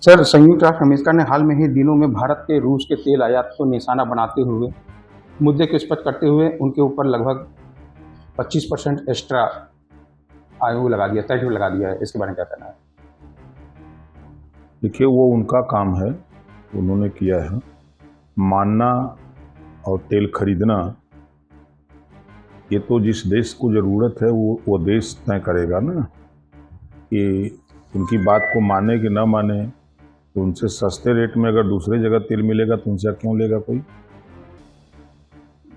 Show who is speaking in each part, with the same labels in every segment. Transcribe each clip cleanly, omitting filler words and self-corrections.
Speaker 1: Sir, संयुक्त राष्ट्र America ने हाल में ही दिनों में भारत के रूस के तेल आयात को निशाना बनाते हुए मुद्दे को स्पष्ट करते हुए उनके ऊपर लगभग 25% एक्स्ट्रा आयु लगा दिया, टैरिफ लगा दिया है। इसके बारे में क्या कहना है?
Speaker 2: देखिए, वो उनका काम है, उन्होंने किया है। मानना और तेल खरीदना ये तो जिस देश को ज़रूरत है वो देश तय करेगा ना कि उनकी बात को माने कि ना माने। तो उनसे सस्ते रेट में अगर दूसरे जगह तेल मिलेगा तो उनसे क्यों लेगा कोई?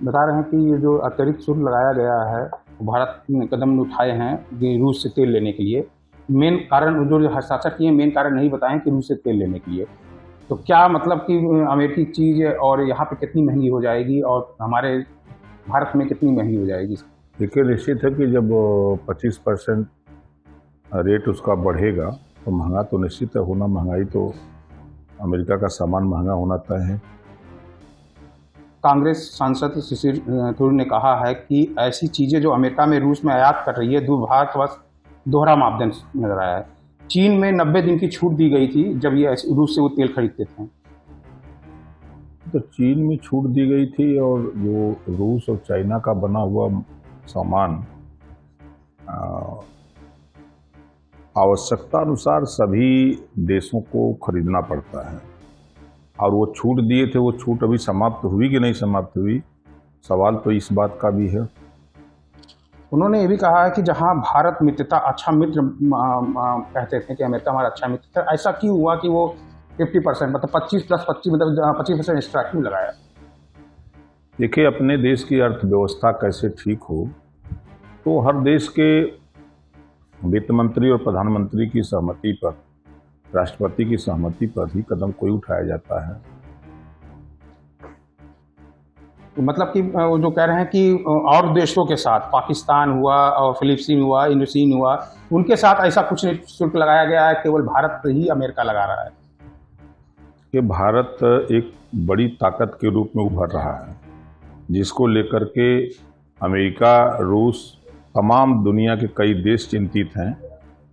Speaker 1: बता रहे हैं कि ये जो अतिरिक्त शुल्क लगाया गया है, भारत ने कदम उठाए हैं कि रूस से तेल लेने के लिए। मेन कारण जो हस्ताक्षर किए, मेन कारण नहीं बताएं कि रूस से तेल लेने के लिए। तो क्या मतलब कि अमेरिकी चीज़ और यहाँ पे कितनी महंगी हो जाएगी और हमारे भारत में कितनी महंगी हो जाएगी?
Speaker 2: देखिए, निश्चित है कि जब 25% रेट उसका बढ़ेगा तो महंगा तो निश्चित है होना। महंगाई तो अमेरिका का सामान महंगा होना तय है।
Speaker 1: कांग्रेस सांसद शिशिर थरूर ने कहा है कि ऐसी चीज़ें जो अमेरिका में रूस में आयात कर रही है, भारतवर्ष दोहरा मापदंड नजर आया है। चीन में 90 दिन की छूट दी गई थी जब ये रूस से वो तेल खरीदते थे।
Speaker 2: तो चीन में छूट दी गई थी और जो रूस और चाइना का बना हुआ सामान आवश्यकता अनुसार सभी देशों को खरीदना पड़ता है। और वो छूट दिए थे, वो छूट अभी समाप्त हुई कि नहीं समाप्त हुई, सवाल तो इस बात का भी है।
Speaker 1: उन्होंने ये भी कहा है कि जहां भारत मित्रता अच्छा मित्र कहते थे कि अमेरिका हमारा अच्छा मित्र था, ऐसा क्यों हुआ कि वो 50% मतलब 25+25 मतलब 25% एक्स्ट्रा क्यों लगाया?
Speaker 2: देखिए, अपने देश की अर्थव्यवस्था कैसे ठीक हो तो हर देश के वित्त मंत्री और प्रधानमंत्री की सहमति पर, राष्ट्रपति की सहमति पर ही कदम कोई उठाया जाता है।
Speaker 1: मतलब कि वो जो कह रहे हैं कि और देशों के साथ, पाकिस्तान हुआ और फिलिपीन हुआ, इंडोचीन हुआ, उनके साथ ऐसा कुछ नहीं शुल्क लगाया गया है, केवल भारत ही अमेरिका लगा रहा है।
Speaker 2: कि भारत एक बड़ी ताकत के रूप में उभर रहा है, जिसको लेकर के अमेरिका, रूस, तमाम दुनिया के कई देश चिंतित हैं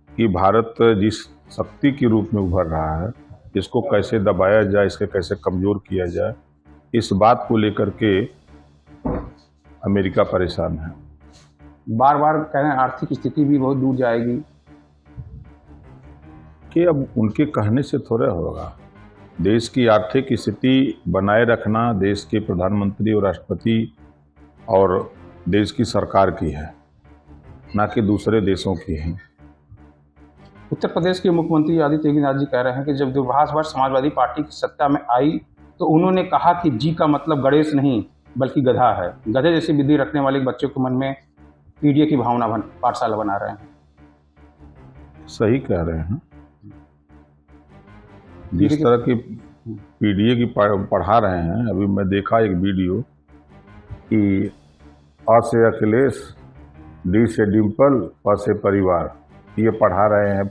Speaker 2: कि भारत जिस शक्ति के रूप में उभर रहा है, इसको कैसे दबाया जाए, इसके कैसे कमज़ोर किया जाए, इस बात को लेकर के अमेरिका परेशान है।
Speaker 1: बार बार कह रहे हैं आर्थिक स्थिति भी बहुत दूर जाएगी।
Speaker 2: कि अब उनके कहने से थोड़ा होगा। देश की आर्थिक स्थिति बनाए रखना देश के प्रधानमंत्री और राष्ट्रपति और देश की सरकार की है, ना कि दूसरे देशों की है।
Speaker 1: उत्तर प्रदेश के मुख्यमंत्री आदित्यनाथ जी कह रहे हैं कि जब दूरभाष समाजवादी पार्टी की सत्ता में आई तो उन्होंने कहा कि जी का मतलब गणेश नहीं बल्कि गधा है। गधे जैसी विधि रखने वाले बच्चों के मन में पीडीए की भावना पाठशाला बना रहे हैं।
Speaker 2: सही कह रहे हैं। जिस तरह की पीडीए की पढ़ा रहे हैं, अभी मैं देखा एक वीडियो कि अ से अखिलेश, डी से डिम्पल, प से परिवार, ये पढ़ा रहे हैं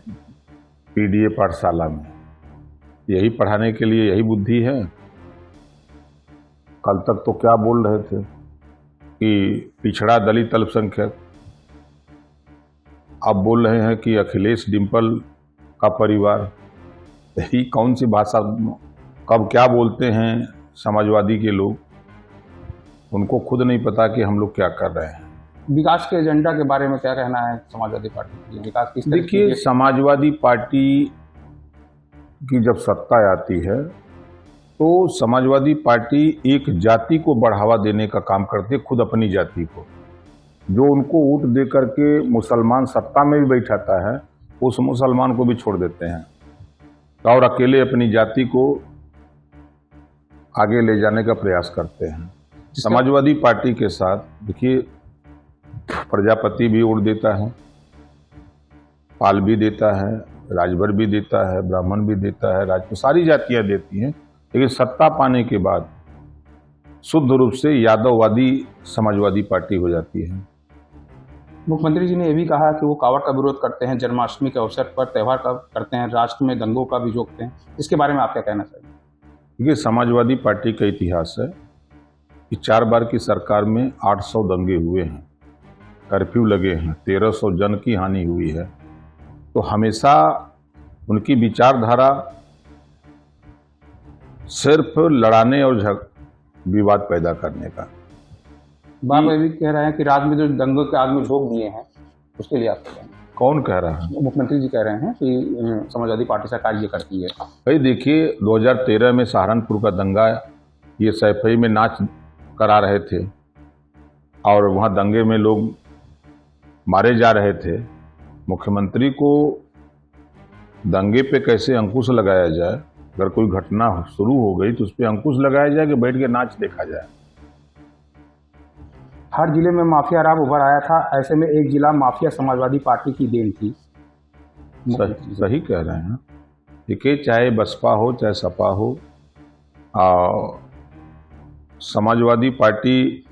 Speaker 2: पीडीए पाठशाला में। यही पढ़ाने के लिए यही बुद्धि है। कल तक तो क्या बोल रहे थे कि पिछड़ा दलित अल्पसंख्यक, अब बोल रहे हैं कि अखिलेश डिम्पल का परिवार। यही कौन सी भाषा, कब क्या बोलते हैं समाजवादी के लोग, उनको खुद नहीं पता कि हम लोग क्या कर रहे हैं।
Speaker 1: विकास के एजेंडा के बारे में क्या कहना है समाजवादी पार्टी की? विकास किस तरह?
Speaker 2: देखिए, समाजवादी पार्टी की जब सत्ता आती है तो समाजवादी पार्टी एक जाति को बढ़ावा देने का काम करती है, खुद अपनी जाति को। जो उनको वोट दे करके मुसलमान सत्ता में भी बैठाता है, उस मुसलमान को भी छोड़ देते हैं और अकेले अपनी जाति को आगे ले जाने का प्रयास करते हैं। समाजवादी पार्टी के साथ देखिए, प्रजापति भी वोट देता है, पाल भी देता है, राजभर भी देता है, ब्राह्मण भी देता है, राजपूत, सारी जातियां देती हैं। लेकिन सत्ता पाने के बाद शुद्ध रूप से यादववादी समाजवादी पार्टी हो जाती है।
Speaker 1: मुख्यमंत्री जी ने यह भी कहा कि वो कावड़ का विरोध करते हैं, जन्माष्टमी के अवसर पर त्यौहार का करते हैं, राष्ट्र में दंगों का भी जोड़ते हैं। इसके बारे में आप क्या कहना चाहिए?
Speaker 2: देखिए, समाजवादी पार्टी का इतिहास है कि 4 बार की सरकार में 800 दंगे हुए हैं, कर्फ्यू लगे हैं, 1300 जन की हानि हुई है। तो हमेशा उनकी विचारधारा सिर्फ लड़ाने और विवाद पैदा करने का।
Speaker 1: बाप भी कह रहे हैं कि राज्य में जो दंगों के आग में झोंक दिए हैं उसके लिए आप कहें?
Speaker 2: कौन कह रहा है?
Speaker 1: मुख्यमंत्री जी कह रहे हैं कि समाजवादी पार्टी सरकार ये करती है।
Speaker 2: भाई देखिए, 2013 में सहारनपुर का दंगा, ये सैफई में नाच करा रहे थे और वहाँ दंगे में लोग मारे जा रहे थे। मुख्यमंत्री को दंगे पे कैसे अंकुश लगाया जाए, अगर कोई घटना शुरू हो गई तो उस पर अंकुश लगाया जाए कि बैठ के नाच देखा जाए।
Speaker 1: हर जिले में माफिया राज उभर आया था, ऐसे में एक जिला माफिया समाजवादी पार्टी की देन थी।
Speaker 2: सही कह रहे हैं। देखिए, चाहे बसपा हो चाहे सपा हो, समाजवादी पार्टी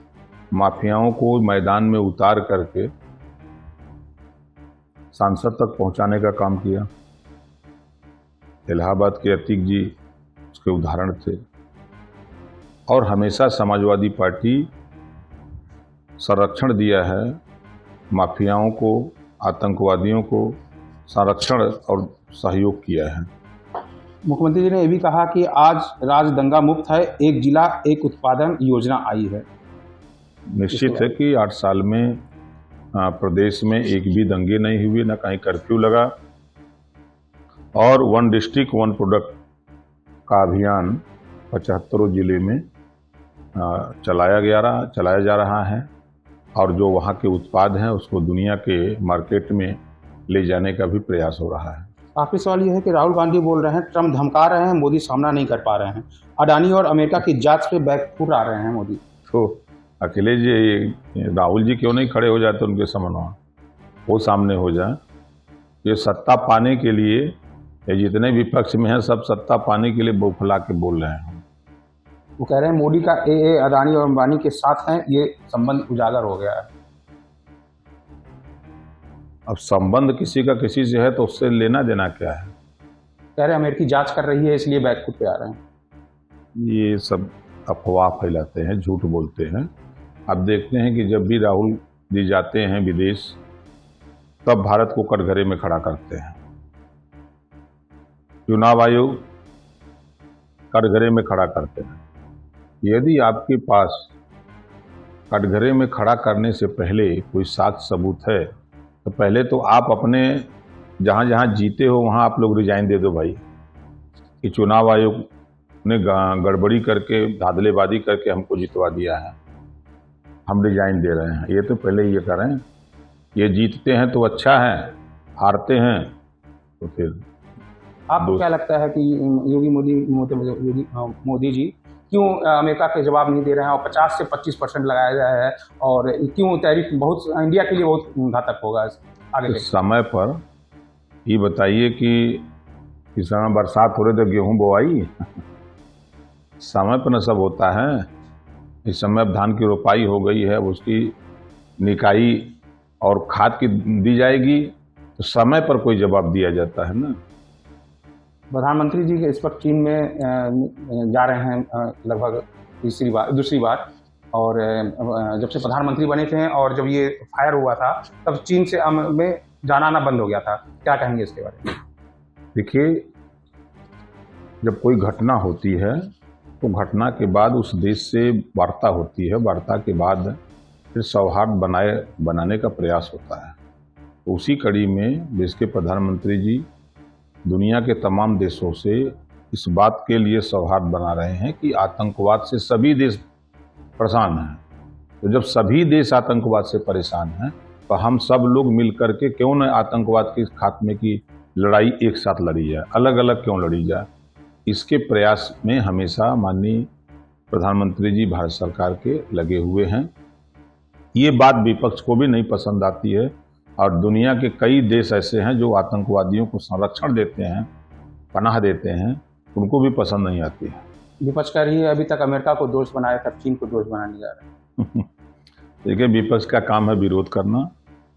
Speaker 2: माफियाओं को मैदान में उतार करके सांसद तक पहुंचाने का काम किया। इलाहाबाद के अतीक जी उसके उदाहरण थे। और हमेशा समाजवादी पार्टी संरक्षण दिया है माफियाओं को, आतंकवादियों को संरक्षण और सहयोग किया है।
Speaker 1: मुख्यमंत्री जी ने यह भी कहा कि आज राज्य दंगा मुक्त है, एक जिला एक उत्पादन योजना आई है।
Speaker 2: निश्चित है कि 8 साल में प्रदेश में एक भी दंगे नहीं हुए, न कहीं कर्फ्यू लगा, और 1 डिस्ट्रिक्ट 1 प्रोडक्ट का अभियान 75 जिले में चलाया जा रहा है। और जो वहाँ के उत्पाद हैं उसको दुनिया के मार्केट में ले जाने का भी प्रयास हो रहा है।
Speaker 1: आखिरी सवाल यह है कि राहुल गांधी बोल रहे हैं ट्रम्प धमका रहे हैं, मोदी सामना नहीं कर पा रहे हैं। अडानी और अमेरिका की जांच पे बैकफुट आ रहे हैं मोदी।
Speaker 2: तो अखिलेश जी, राहुल जी क्यों नहीं खड़े हो जाते उनके सामने, वो सामने हो जाए। ये सत्ता पाने के लिए, ये जितने विपक्ष में हैं सब सत्ता पाने के लिए बौखला के बोल रहे हैं।
Speaker 1: वो कह रहे हैं मोदी का ए अडानी और अंबानी के साथ हैं, ये संबंध उजागर हो गया है।
Speaker 2: अब संबंध किसी का किसी से है तो उससे लेना देना क्या है?
Speaker 1: कह रहे हैं अमेरिकी जांच कर रही है इसलिए बैकफुट पे आ रहे हैं।
Speaker 2: ये सब अफवाह फैलाते हैं, झूठ बोलते हैं। अब देखते हैं कि जब भी राहुल जी जाते हैं विदेश, तब भारत को कटघरे में खड़ा करते हैं। चुनाव आयोग कटघरे में खड़ा करते हैं। यदि आपके पास कटघरे में खड़ा करने से पहले कोई साक्ष्य सबूत है तो पहले तो आप अपने जहाँ जहाँ जीते हो वहाँ आप लोग रिजाइन दे दो भाई, कि चुनाव आयोग ने गड़बड़ी करके, धांधलेबाजी करके हमको जितवा दिया है, हम रिजाइन दे रहे हैं। ये तो पहले ये करें। ये जीतते हैं तो अच्छा है, हारते हैं तो फिर।
Speaker 1: आपको क्या लगता है कि मोदी जी क्यों अमेरिका के जवाब नहीं दे रहे हैं और 50 से 25% लगाया गया है, और क्यों टैरिफ बहुत इंडिया के लिए बहुत घातक होगा आगे?
Speaker 2: इस समय पर ये बताइए कि इस समय बरसात हो रही तो गेहूं बोआई समय पर न सब होता है। इस समय अब धान की रोपाई हो गई है, उसकी निकाई और खाद की दी जाएगी, तो समय पर कोई जवाब दिया जाता है ना।
Speaker 1: प्रधानमंत्री जी इस वक्त चीन में जा रहे हैं लगभग दूसरी बार, और जब से प्रधानमंत्री बने थे और जब ये फायर हुआ था तब चीन से में जाना आना बंद हो गया था। क्या कहेंगे इसके बारे में?
Speaker 2: देखिए, जब कोई घटना होती है तो घटना के बाद उस देश से वार्ता होती है, वार्ता के बाद फिर सौहार्द बनाने का प्रयास होता है। तो उसी कड़ी में देश के प्रधानमंत्री जी दुनिया के तमाम देशों से इस बात के लिए सौहार्द बना रहे हैं कि आतंकवाद से सभी देश परेशान हैं। तो जब सभी देश आतंकवाद से परेशान हैं तो हम सब लोग मिलकर के क्यों न आतंकवाद के खात्मे की लड़ाई एक साथ लड़ी जाए, अलग अलग क्यों लड़ी जाए। इसके प्रयास में हमेशा माननीय प्रधानमंत्री जी भारत सरकार के लगे हुए हैं। ये बात विपक्ष को भी नहीं पसंद आती है, और दुनिया के कई देश ऐसे हैं जो आतंकवादियों को संरक्षण देते हैं, पनाह देते हैं, उनको भी पसंद नहीं आती है।
Speaker 1: विपक्ष कह रही है अभी तक अमेरिका को दोष बनाया था, चीन को दोष बनाने जा रहे हैं।
Speaker 2: देखिए, विपक्ष का काम है विरोध करना,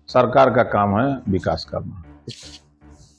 Speaker 2: सरकार का काम है विकास करना।